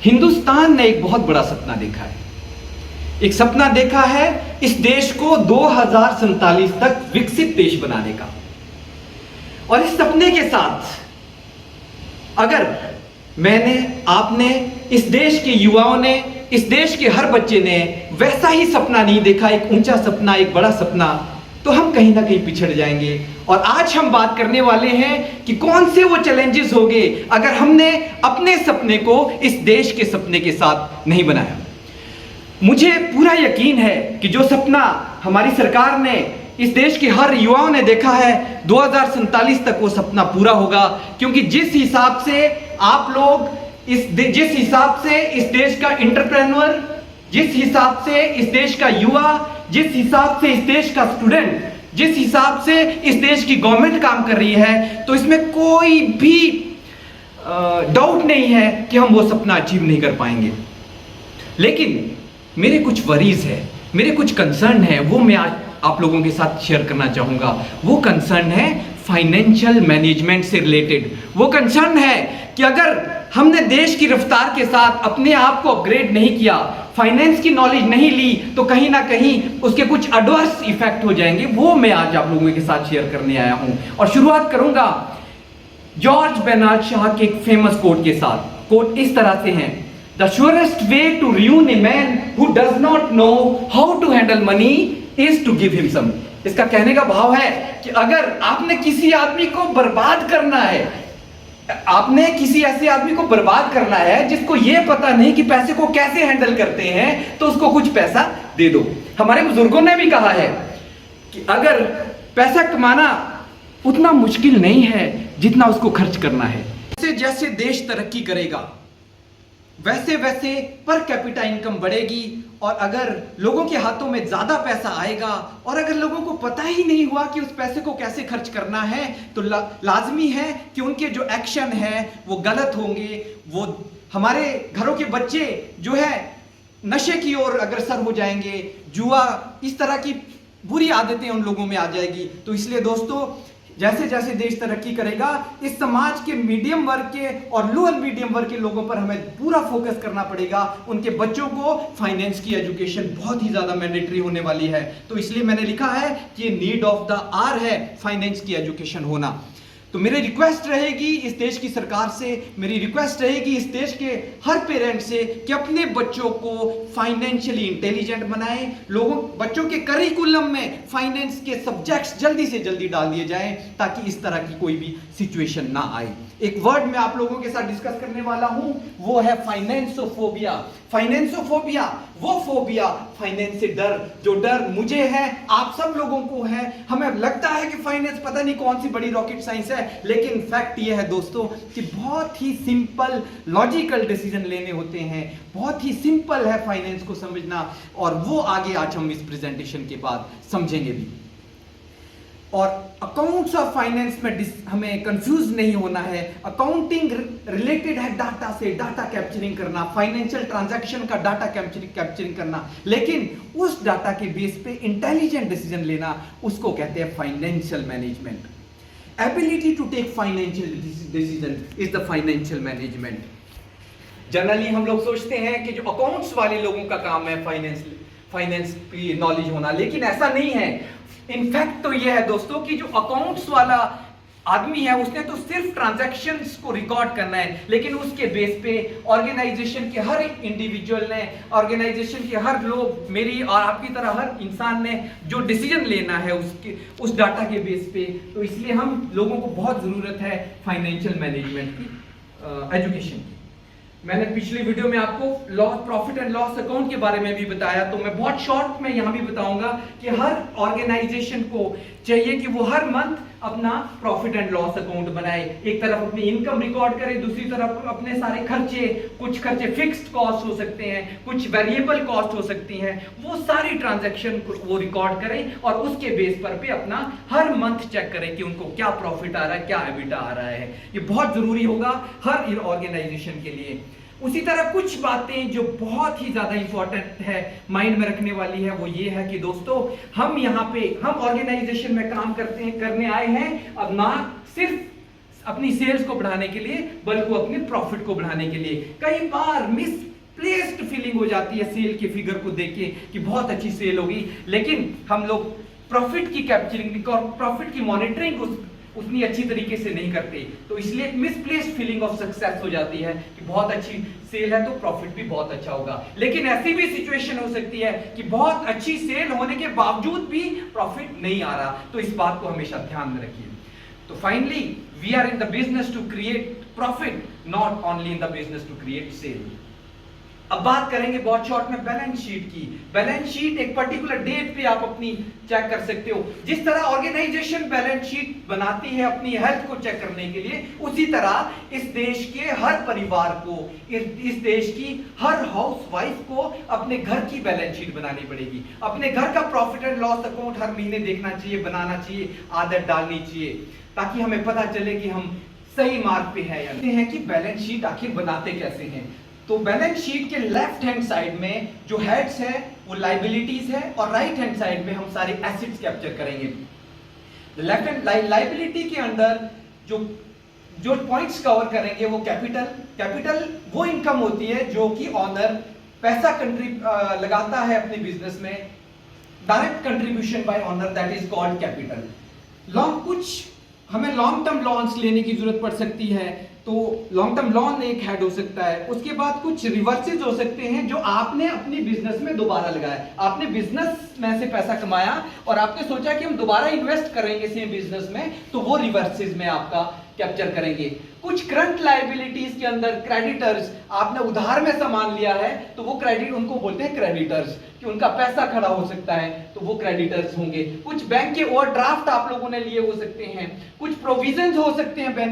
हिंदुस्तान ने एक बहुत बड़ा सपना देखा है। एक सपना देखा है इस देश को 2047 तक विकसित देश बनाने का। और इस सपने के साथ अगर मैंने, आपने, इस देश के युवाओं ने, इस देश के हर बच्चे ने वैसा ही सपना नहीं देखा, एक ऊंचा सपना, एक बड़ा सपना, तो हम कहीं ना कहीं पिछड़ जाएंगे। और आज हम बात करने वाले हैं कि कौन से वो चैलेंजेस होंगे अगर हमने अपने सपने को इस देश के सपने के साथ नहीं बनाया। मुझे पूरा यकीन है कि जो सपना हमारी सरकार ने, इस देश के हर युवाओं ने देखा है, 2047 तक वो सपना पूरा होगा। क्योंकि जिस हिसाब से आप लोग जिस हिसाब से इस देश का एंटरप्रेन्योर, जिस हिसाब से इस देश का युवा, जिस हिसाब से इस देश का स्टूडेंट, जिस हिसाब से इस देश की गवर्नमेंट काम कर रही है, तो इसमें कोई भी डाउट नहीं है कि हम वो सपना अचीव नहीं कर पाएंगे। लेकिन मेरे कुछ वरीज है, मेरे कुछ कंसर्न है, वो मैं आज आप लोगों के साथ शेयर करना चाहूंगा। वो कंसर्न है फाइनेंशियल मैनेजमेंट से रिलेटेड। वो कंसर्न है कि अगर हमने देश की रफ्तार के साथ अपने आप को अपग्रेड नहीं किया, फाइनेंस की नॉलेज नहीं ली, तो कहीं ना कहीं उसके कुछ एडवर्स इफेक्ट हो जाएंगे। वो मैं आज आप लोगों के साथ शेयर करने आया हूं। और शुरुआत करूंगा जॉर्ज बेर्नार्ड शॉ के एक फेमस कोट के साथ। कोट इस तरह से है, the surest way to ruin a man who does not know how to handle money is to give him some। इसका कहने का भाव है कि अगर आपने किसी आदमी को बर्बाद करना है, आपने किसी ऐसे आदमी को बर्बाद करना है जिसको यह पता नहीं कि पैसे को कैसे हैंडल करते हैं, तो उसको कुछ पैसा दे दो। हमारे बुजुर्गों ने भी कहा है कि अगर पैसा कमाना उतना मुश्किल नहीं है जितना उसको खर्च करना है। जैसे जैसे देश तरक्की करेगा वैसे वैसे पर कैपिटा इनकम बढ़ेगी। और अगर लोगों के हाथों में ज्यादा पैसा आएगा और अगर लोगों को पता ही नहीं हुआ कि उस पैसे को कैसे खर्च करना है, तो लाजमी है कि उनके जो एक्शन है वो गलत होंगे। वो हमारे घरों के बच्चे जो है नशे की ओर अग्रसर हो जाएंगे, जुआ, इस तरह की बुरी आदतें उन लोगों में आ जाएगी। तो इसलिए दोस्तों, जैसे जैसे देश तरक्की करेगा, इस समाज के मीडियम वर्ग के और लोअर मीडियम वर्ग के लोगों पर हमें पूरा फोकस करना पड़ेगा। उनके बच्चों को फाइनेंस की एजुकेशन बहुत ही ज्यादा मैंडेटरी होने वाली है। तो इसलिए मैंने लिखा है कि ये नीड ऑफ द आवर है फाइनेंस की एजुकेशन होना। तो मेरी रिक्वेस्ट रहेगी इस देश की सरकार से, मेरी रिक्वेस्ट रहेगी इस देश के हर पेरेंट से कि अपने बच्चों को फाइनेंशियली इंटेलिजेंट बनाएं। बच्चों के करिकुलम में फाइनेंस के सब्जेक्ट्स जल्दी से जल्दी डाल दिए जाएं ताकि इस तरह की कोई भी सिचुएशन ना आए। एक वर्ड मैं आप लोगों के साथ डिस्कस करने वाला हूं, वो है फाइनेंसोफोबिया। फाइनेंसोफोबिया, वो फोबिया, फाइनेंस से डर, जो डर मुझे है, आप सब लोगों को है। हमें लगता है कि फाइनेंस पता नहीं कौन सी बड़ी रॉकेट साइंस है, लेकिन फैक्ट ये है दोस्तों कि बहुत ही सिंपल लॉजिकल डिसीजन लेने होते हैं। बहुत ही सिंपल है फाइनेंस को समझना, और वो आगे आज हम इस प्रेजेंटेशन के बाद समझेंगे भी। और अकाउंट्स ऑफ फाइनेंस में हमें कंफ्यूज नहीं होना है। अकाउंटिंग रिलेटेड है डाटा से, डाटा कैप्चरिंग करना, फाइनेंशियल ट्रांजैक्शन का डाटा कैप्चरिंग करना, लेकिन उस डाटा के बेस पे इंटेलिजेंट डिसीजन लेना, उसको कहते हैं financial management. Ability to take financial decision is the financial management. Generally हम लोग सोचते हैं कि जो अकाउंट्स वाले लोगों का काम है फाइनेंस की नॉलेज होना, लेकिन ऐसा नहीं है। इनफैक्ट तो यह है दोस्तों कि जो अकाउंट्स वाला आदमी है उसने तो सिर्फ ट्रांजैक्शंस को रिकॉर्ड करना है, लेकिन उसके बेस पे ऑर्गेनाइजेशन के हर इंडिविजुअल ने, ऑर्गेनाइजेशन के हर लोग, मेरी और आपकी तरह हर इंसान ने जो डिसीजन लेना है उस डाटा के बेस पे। तो इसलिए हम लोगों को बहुत जरूरत है फाइनेंशियल मैनेजमेंट की एजुकेशन की। मैंने पिछली वीडियो में आपको प्रॉफिट एंड लॉस अकाउंट के बारे में भी बताया, तो मैं बहुत शॉर्ट में यहां भी बताऊंगा कि हर ऑर्गेनाइजेशन को चाहिए कि वो हर मंथ अपना प्रॉफिट एंड लॉस अकाउंट बनाए। एक तरफ अपनी इनकम रिकॉर्ड करे, दूसरी तरफ अपने सारे खर्चे, कुछ खर्चे फिक्स्ड कॉस्ट हो सकते हैं, कुछ वेरिएबल कॉस्ट हो सकती हैं, वो सारी ट्रांजैक्शन वो रिकॉर्ड करें और उसके बेस पर पे अपना हर मंथ चेक करें कि उनको क्या प्रॉफिट आ रहा है, क्या एबिटा आ रहा है। ये बहुत जरूरी होगा हर ऑर्गेनाइजेशन के लिए। उसी तरह कुछ बातें जो बहुत ही ज्यादा इंपॉर्टेंट है, माइंड में रखने वाली है, वो ये है कि दोस्तों हम यहाँ पे, हम ऑर्गेनाइजेशन में काम करने आए हैं, अब ना सिर्फ अपनी सेल्स को बढ़ाने के लिए, बल्कि अपने प्रॉफिट को बढ़ाने के लिए। कई बार मिसप्लेस्ड फीलिंग हो जाती है सेल के फिगर को देख के कि बहुत अच्छी सेल होगी, लेकिन हम लोग प्रॉफिट की कैप्चरिंग और प्रॉफिट की मॉनिटरिंग उतनी अच्छी तरीके से नहीं करते, तो इसलिए मिसप्लेस्ड फीलिंग ऑफ सक्सेस हो जाती है कि बहुत अच्छी सेल है तो प्रॉफिट भी बहुत अच्छा होगा। लेकिन ऐसी भी सिचुएशन हो सकती है कि बहुत अच्छी सेल होने के बावजूद भी प्रॉफिट नहीं आ रहा, तो इस बात को हमेशा ध्यान में रखिए। तो finally we are in the business to create profit, not only in the business to create sale. अब बात करेंगे बहुत शॉर्ट में बैलेंस शीट की। बैलेंस शीट एक पर्टिकुलर डेट पे आप अपनी चेक कर सकते हो। जिस तरह ऑर्गेनाइजेशन बैलेंस शीट बनाती है अपनी हेल्थ को चेक करने के लिए, उसी तरह इस देश के हर परिवार को, इस देश की हर हाउसवाइफ को अपने घर की बैलेंस शीट बनानी पड़ेगी। अपने घर का प्रॉफिट एंड लॉस अकाउंट हर महीने देखना चाहिए, बनाना चाहिए, आदत डालनी चाहिए, ताकि हमें पता चले कि हम सही मार्ग पे है या नहीं है। कि बैलेंस शीट आखिर बनाते कैसे हैं। तो बैलेंस शीट के लेफ्ट हैंड साइड में जो हेड्स है वो लाइबिलिटीज है, और राइट हैंड साइड में हम सारे एसेट्स कैप्चर करेंगे। लेफ्ट हैंड लाइबिलिटी के अंदर जो पॉइंट्स कवर करेंगे वो कैपिटल वो इनकम होती है जो कि ऑनर पैसा लगाता है अपने बिजनेस में, direct contribution by honour, that is called capital. कुछ हमें लॉन्ग टर्म लॉन्स लेने की जरूरत पड़ सकती है, तो लॉन्ग टर्म लॉन एक हेड हो सकता है। उसके बाद कुछ रिवर्सेस हो सकते हैं जो आपने अपनी बिजनेस में दोबारा लगाया। आपने बिजनेस में से पैसा कमाया और आपने सोचा कि हम दोबारा इन्वेस्ट करेंगे सेम बिजनेस में, तो वो रिवर्सेस में आपका कैप्चर करेंगे। कुछ करंट लायबिलिटीज के अंदर क्रेडिटर्स, आपने उधार में सामान लिया है तो वो क्रेडिट, उनको बोलते हैं क्रेडिटर्स, कि उनका पैसा खड़ा हो सकता है तो वो क्रेडिटर्स होंगे। कुछ बैंक के ओवरड्राफ्ट आप लोगों ने लिए हो सकते हैं, कुछ प्रोविजंस हो सकते हैं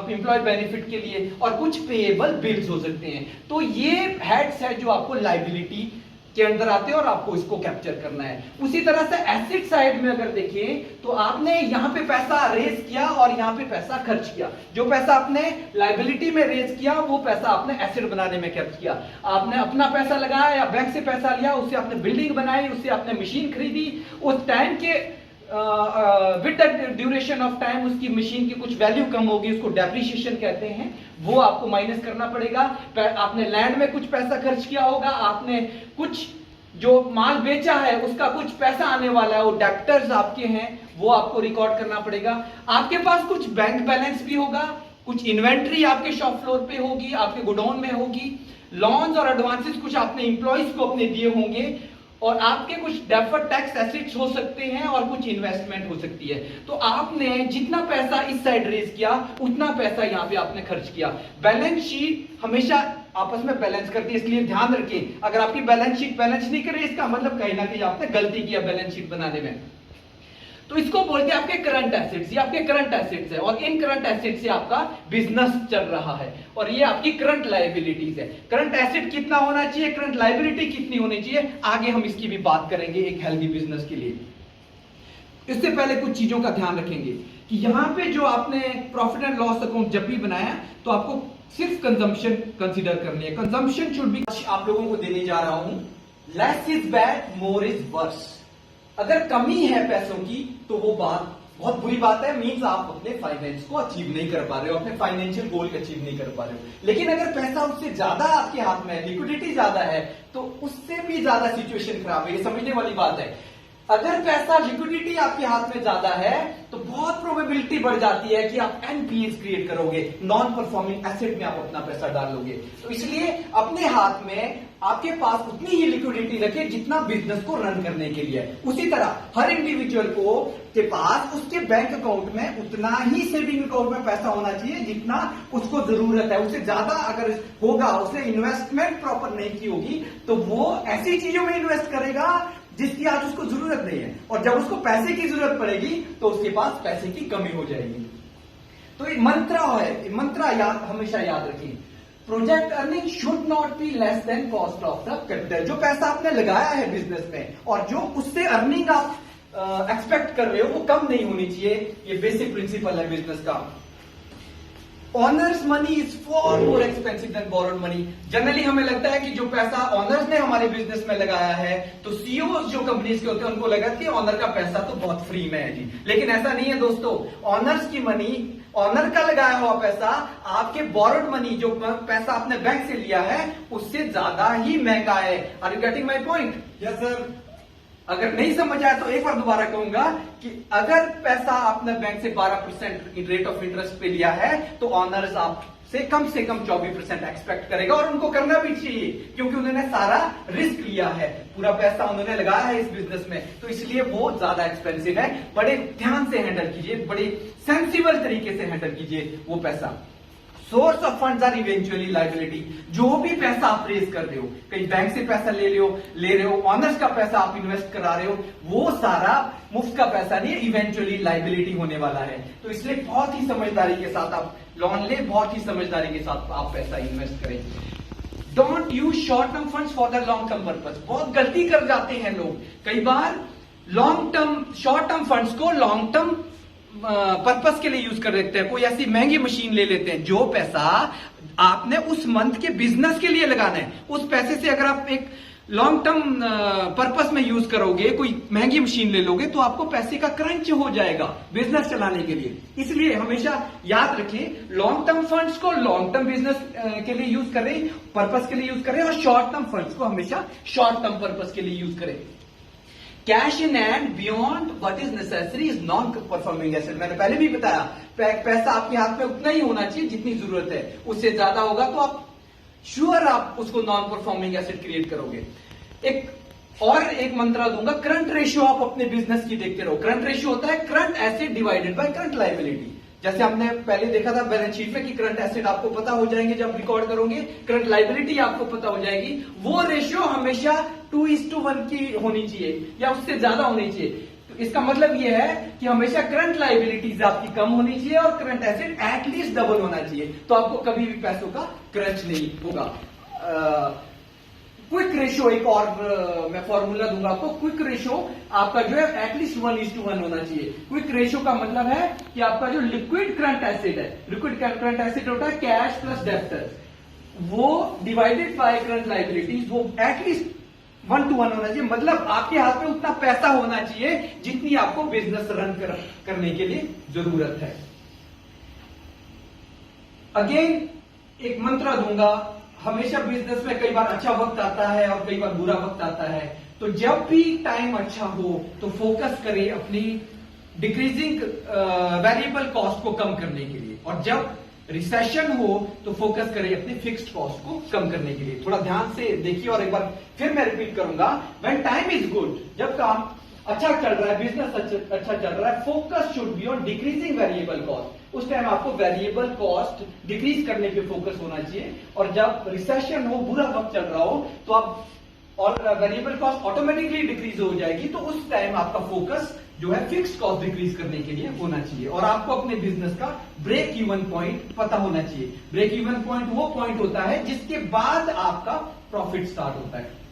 एम्प्लॉय बेनिफिट के लिए, और कुछ पेएबल बिल्स हो सकते हैं। तो ये हेड्स है जो आपको लायबिलिटी के अंदर आते हैं और आपको इसको कैप्चर करना है। उसी तरह से एसेट साइड में अगर देखें तो आपने यहां पे पैसा रेज किया और यहां पे पैसा खर्च किया। जो पैसा आपने लायबिलिटी में रेज किया वो पैसा आपने एसेट बनाने में खर्च किया। आपने अपना पैसा लगाया या बैंक से पैसा लिया, उससे आपने बिल्डिंग बनाई, उससे आपने मशीन खरीदी। उस टाइम के with the duration of time उसकी मशीन की कुछ वैल्यू कम होगी, उसको डेप्रिसिएशन कहते हैं, वो आपको माइनस करना पड़ेगा। आपने लैंड में कुछ पैसा खर्च किया होगा, आपने कुछ जो माल बेचा है उसका कुछ पैसा आने वाला है, वो डेप्टर्स आपके हैं, वो आपको रिकॉर्ड करना पड़ेगा। आपके पास कुछ बैंक बैलेंस भी होगा, कुछ इन्वेंट्री आपके शॉप फ्लोर पे होगी, आपके गोडाउन में होगी, लॉन्स और एडवांसेस कुछ आपने इंप्लॉइज को अपने दिए होंगे, और आपके कुछ डेफर्ड टैक्स एसेट्स हो सकते हैं और कुछ इन्वेस्टमेंट हो सकती है। तो आपने जितना पैसा इस साइड रेज किया उतना पैसा यहां पे आपने खर्च किया। बैलेंस शीट हमेशा आपस में बैलेंस करती है, इसलिए ध्यान रखें। अगर आपकी बैलेंस शीट बैलेंस नहीं कर रही, इसका मतलब कहीं ना कहीं आपने गलती किया बैलेंस शीट बनाने में। तो इसको बोलते हैं आपके करंट एसेट्स। ये आपके करंट एसेट्स है, और इन करंट एसेट्स से आपका बिजनेस चल रहा है, और ये आपकी करंट लायबिलिटीज है। करंट एसेट कितना होना चाहिए, करंट लायबिलिटी कितनी होनी चाहिए, आगे हम इसकी भी बात करेंगे एक हेल्दी बिजनेस के लिए। इससे पहले कुछ चीजों का ध्यान रखेंगे कि यहां पे जो आपने प्रॉफिट एंड लॉस अकाउंट जब भी बनाया तो आपको सिर्फ कंजम्पशन कंसीडर करनी है। कंजम्पशन शुड बी, आप लोगों को देने जा रहा हूं, less is bad more is worse. अगर कमी है पैसों की तो वो बात बहुत बुरी बात है, मींस आप अपने फाइनेंस को अचीव नहीं कर पा रहे हो, अपने फाइनेंशियल गोल को अचीव नहीं कर पा रहे हो। लेकिन अगर पैसा उससे ज्यादा आपके हाथ में है, लिक्विडिटी ज्यादा है, तो उससे भी ज्यादा सिचुएशन खराब है। ये समझने वाली बात है। अगर पैसा लिक्विडिटी आपके हाथ में ज्यादा है तो बहुत प्रोबेबिलिटी बढ़ जाती है कि आप एनपीएस क्रिएट करोगे, नॉन परफॉर्मिंग एसेट में आप अपना पैसा डालोगे। तो इसलिए अपने हाथ में आपके पास उतनी ही लिक्विडिटी रखे जितना बिजनेस को रन करने के लिए। उसी तरह हर इंडिविजुअल को के पास उसके बैंक अकाउंट में उतना ही सेविंग अकाउंट में पैसा होना चाहिए जितना उसको जरूरत है। उससे ज्यादा अगर होगा, उसने इन्वेस्टमेंट प्रॉपर नहीं की होगी, तो वो ऐसी चीजों में इन्वेस्ट करेगा जिसकी आज उसको जरूरत नहीं है, और जब उसको पैसे की जरूरत पड़ेगी तो उसके पास पैसे की कमी हो जाएगी। तो ये मंत्र है, मंत्र हमेशा याद रखिए, project earning should not be less than cost of the capital. जो पैसा आपने लगाया है बिजनेस में और जो उससे अर्निंग आप एक्सपेक्ट कर रहे हो वो कम नहीं होनी चाहिए। ये बेसिक प्रिंसिपल है बिजनेस का। Honours money is for more expensive than borrowed money. Generally हमें लगता है कि जो पैसा ऑनर्स ने हमारे बिजनेस में लगाया है, तो सीईओ जो कंपनीज के होते हैं उनको लगा कि ऑनर का पैसा तो बहुत फ्री में है जी, लेकिन ऐसा नहीं है दोस्तों। ऑनर्स की मनी, ऑनर का लगाया हुआ पैसा आपके बोरोड मनी, जो पैसा आपने बैंक से लिया है, उससे ज्यादा ही महंगा है। Are you getting my point? Yes sir. अगर नहीं समझ आया तो एक बार दोबारा कहूंगा कि अगर पैसा आपने बैंक से 12% रेट ऑफ इंटरेस्ट पे लिया है, तो ऑनर्स आपसे कम 24% एक्सपेक्ट करेगा, और उनको करना भी चाहिए, क्योंकि उन्होंने सारा रिस्क लिया है, पूरा पैसा उन्होंने लगाया है इस बिजनेस में, तो इसलिए वो ज्यादा एक्सपेंसिव है। बड़े ध्यान से हैंडल कीजिए, बड़े सेंसिबल तरीके से हैंडल कीजिए वो पैसा। Source of funds are eventually liability. जो भी पैसा आप रेज कर रहे हो, कहीं बैंक से पैसा ले रहे हो, ऑनर्स का पैसा आप इन्वेस्ट करा रहे हो, वो सारा मुफ्त का पैसा नहीं है, इवेंचुअली लाइबिलिटी होने वाला है। तो इसलिए बहुत ही समझदारी के साथ आप लोन ले, बहुत ही समझदारी के साथ आप पैसा इन्वेस्ट करें। Don't use short term funds for the long term purpose. बहुत गलती कर जाते हैं लोग, कई बार शॉर्ट टर्म फंड्स को लॉन्ग टर्म पर्पस के लिए यूज कर देते हैं। कोई ऐसी महंगी मशीन ले लेते हैं, जो पैसा आपने उस मंथ के बिजनेस के लिए लगाना है, उस पैसे से अगर आप एक लॉन्ग टर्म पर्पस में यूज करोगे, कोई महंगी मशीन ले लोगे, तो आपको पैसे का क्रंच हो जाएगा बिजनेस चलाने के लिए। इसलिए हमेशा याद रखें, लॉन्ग टर्म फंड्स को लॉन्ग टर्म बिजनेस के लिए यूज करें, पर्पस के लिए यूज करें, और शॉर्ट टर्म फंड्स को हमेशा शॉर्ट टर्म पर्पस के लिए यूज करें। Cash in hand beyond what is necessary is non performing asset. मैंने पहले भी बताया, पैसा आपके हाथ में उतना ही होना चाहिए जितनी जरूरत है, उससे ज्यादा होगा तो आप आप उसको नॉन परफॉर्मिंग एसेट क्रिएट करोगे। एक मंत्रा दूंगा, करंट रेशियो आप अपने बिजनेस की देखते रहो। करंट रेशियो होता है current asset divided by current liability. जैसे हमने पहले देखा था बैलेंस शीट में कि करंट एसेट आपको पता हो जाएंगे जब रिकॉर्ड करोगे, करंट लायबिलिटी आपको पता हो जाएगी। वो रेशियो हमेशा 2:1 की होनी चाहिए या उससे ज्यादा होनी चाहिए। तो इसका मतलब ये है कि हमेशा करंट लायबिलिटीज आपकी कम होनी चाहिए और करंट एसेट एटलीस्ट डबल होना चाहिए, तो आपको कभी भी पैसों का क्रंच नहीं होगा। क्विक रेशियो एक और मैं फॉर्मूला दूंगा आपको। क्विक रेशियो आपका जो है एटलीस्ट 1:1 होना चाहिए। क्विक रेशियो का मतलब है कि आपका जो लिक्विड करंट एसेट है, लिक्विड करंट एसेट होता है कैश प्लस डेब्टर्स, वो डिवाइडेड बाय करंट लायबिलिटीज, वो एटलीस्ट 1:1 होना चाहिए। मतलब आपके हाथ में उतना पैसा होना चाहिए जितनी आपको बिजनेस रन करने के लिए जरूरत है। अगेन एक मंत्र दूंगा, हमेशा बिजनेस में कई बार अच्छा वक्त आता है और कई बार बुरा वक्त आता है, तो जब भी टाइम अच्छा हो तो फोकस करें अपनी डिक्रीजिंग वेरिएबल कॉस्ट को कम करने के लिए, और जब रिसेशन हो तो फोकस करें अपने फिक्स्ड कॉस्ट को कम करने के लिए। थोड़ा ध्यान से देखिए और एक बार फिर मैं रिपीट करूंगा, व्हेन टाइम इज गुड, जब काम अच्छा चल रहा है, बिजनेस अच्छा चल रहा है, focus should be on decreasing variable cost. उस टाइम आपको वेरिएबल कॉस्ट डिक्रीज करने पे फोकस होना चाहिए, और जब रिसेशन हो, बुरा वक्त चल रहा हो, तो आप और वेरिएबल कॉस्ट ऑटोमेटिकली डिक्रीज हो जाएगी, तो उस टाइम आपका फोकस जो है फिक्स्ड कॉस्ट डिक्रीज करने के लिए होना चाहिए। और आपको अपने बिजनेस का ब्रेक इवन पॉइंट पता होना चाहिए। ब्रेक इवन पॉइंट वो पॉइंट होता है जिसके बाद आपका प्रॉफिट स्टार्ट होता है।